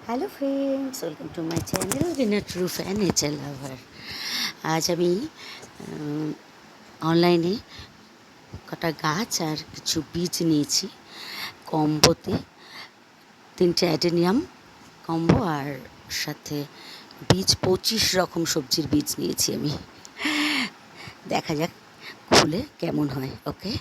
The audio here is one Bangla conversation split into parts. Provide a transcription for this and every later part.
Hello friends, welcome to my channel Rina true fan nature lover. আজ আমি অনলাইনে কটা গাছ আর কিছু বীজ নিয়েছি কম্বোতে। 3টে অ্যাডেনিয়াম কম্বো আর সাথে বীজ 25 রকম সবজির বীজ নিয়েছি আমি। দেখা যাক খুলে কেমন হয়। ওকে,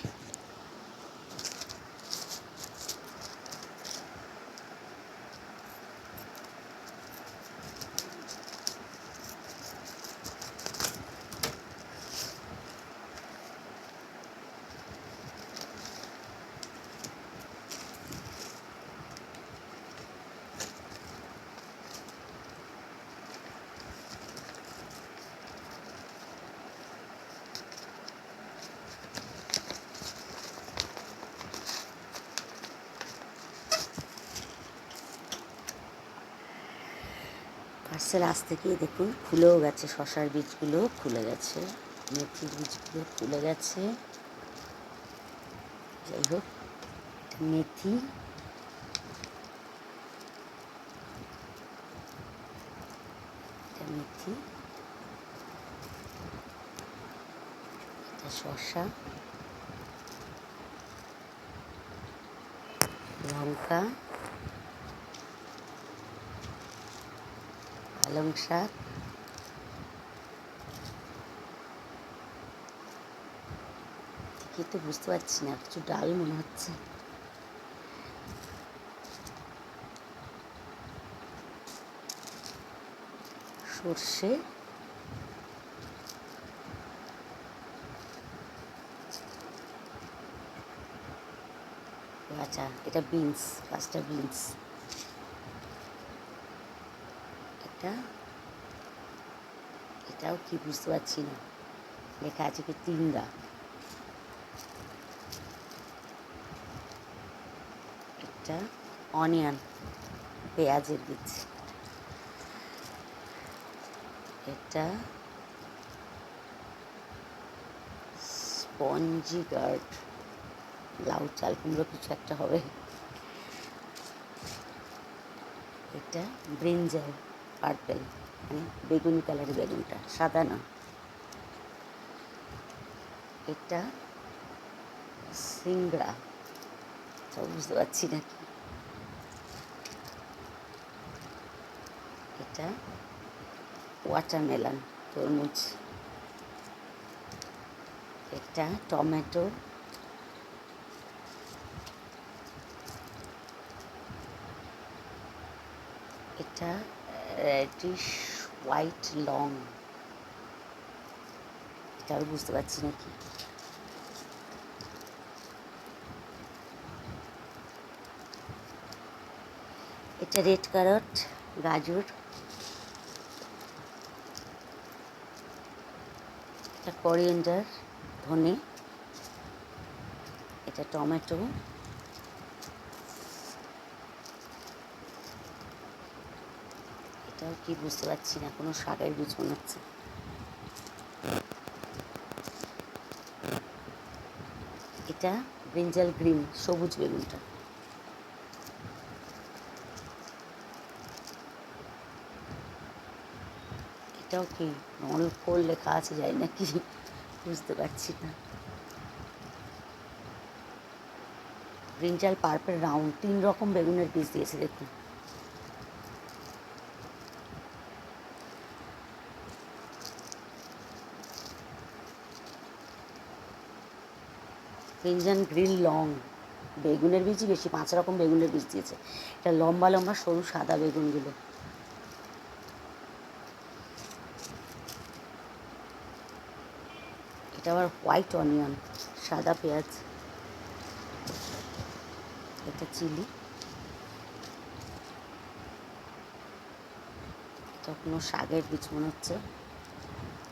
পার্সেল আসতে গিয়ে দেখুন খুলেও গেছে। শশার বীজগুলো খুলে গেছে, মেথির বীজগুলো খুলে গেছে। যাই হোক, মেথি, মেথি, এটা শসা, লঙ্কা, পালং শাক, ঠিকই তো বুঝতে পারছি না, কিছু ডাল মনে হচ্ছে। সর্ষে, আচ্ছা এটা বিনস, 5টা বিনস, এটা এটাও কি বুঝতে পারছি না, লেখা আছে কি তিনগা। এটা অনিয়ন, পেঁয়াজের বীজ। এটা স্পঞ্জি গার্ড, লাউ চাল কুমড়ো কিছু একটা হবে। এটা ব্রিঞ্জাল, পার্পেল, মানে বেগুনি কালারের বেগুনটা, সাদা না। এটা সিংড়া, সব বুঝতে পারছি না কি। এটা ওয়াটারমেলন, তরমুজ। এটা টমেটো। এটা রেডিশ হোয়াইট লং, এটা আর বুঝতে পারছি না কি। এটা রেড ক্যারট, গাজর। এটা করিয়েন্ডার, ধনে। এটা টমেটো। এটাও কি বুঝতে পারছি না, কোনো শাকের বীজ মনে হচ্ছে। এটা ব্রিঞ্জাল গ্রিন, সবুজ বেগুনটা। এটাও কি নল ফোল লেখা আছে, যাই না কি বুঝতে পারছি না। ব্রিঞ্জাল পার্পল রাউন্ড, 3 রকম বেগুনের বীজ দিয়েছে দেখুন। ব্রিঞ্জাল গ্রিন লং, বেগুনের বীজই বেশি, 5 রকম বেগুনের বীজ দিয়েছে। এটা লম্বা লম্বা সরু সাদা বেগুনগুলো। এটা আবার হোয়াইট অনিয়ন, সাদা পেঁয়াজ। এটা চিলি। এটা কোনো শাকের বীজ মনে হচ্ছে।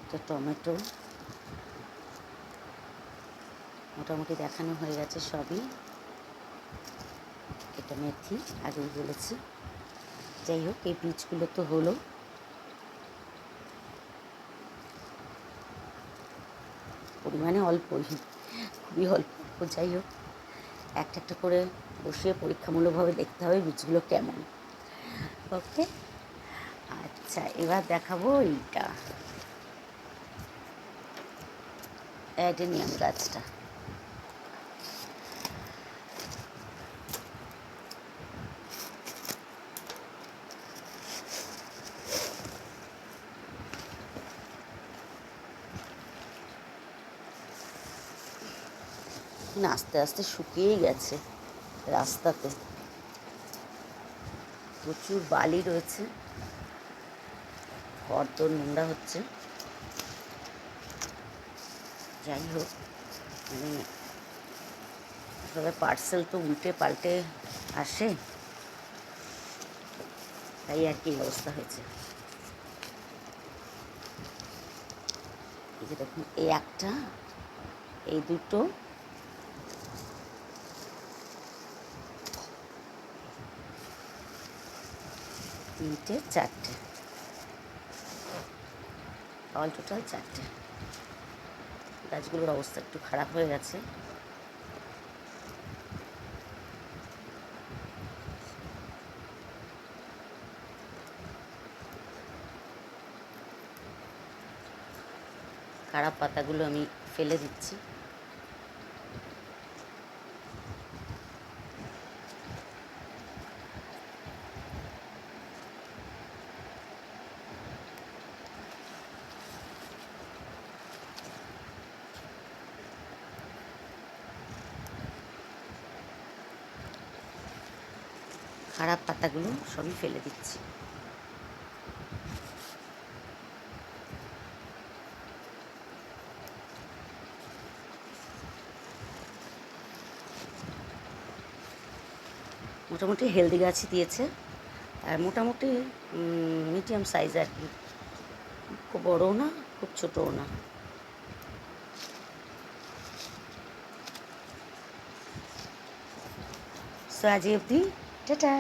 এটা টমেটো। মোটামুটি দেখানো হয়ে গেছে সবই। এটা মেথি, আগেই বলেছি। যাই হোক, এই বীজগুলো তো হলো। পরিমাণে অল্পই, খুবই অল্প। যাই হোক, একটা একটা করে বসিয়ে পরীক্ষামূলকভাবে দেখতে হবে বীজগুলো কেমন। ওকে। আচ্ছা, এবার দেখাবো এইটা, অ্যাডেনিয়াম গাছটা। আস্তে আস্তে শুকিয়েই গেছে রাস্তাতে, প্রচুর বালি রয়েছে, কত নোংরা হচ্ছে। যাই হোক, মানে তবে পার্সেল তো উল্টে পাল্টে আসে, তাই আর কি অবস্থা হয়েছে। এই যে দেখুন, এই একটা, এই দুটো, তিনটে, চারটে, অল টোটাল চারটে। গাছগুলোর অবস্থা একটু খারাপ হয়ে গেছে। খারাপ পাতাগুলো আমি ফেলে দিচ্ছি। খারাপ পাতাগুলো সবই ফেলে দিচ্ছি। মোটামুটি হেলদি গাছই দিয়েছে, আর মোটামুটি মিডিয়াম সাইজ আর কি, খুব বড়ও না খুব ছোটও না। সো আজ অবধি, টাটা।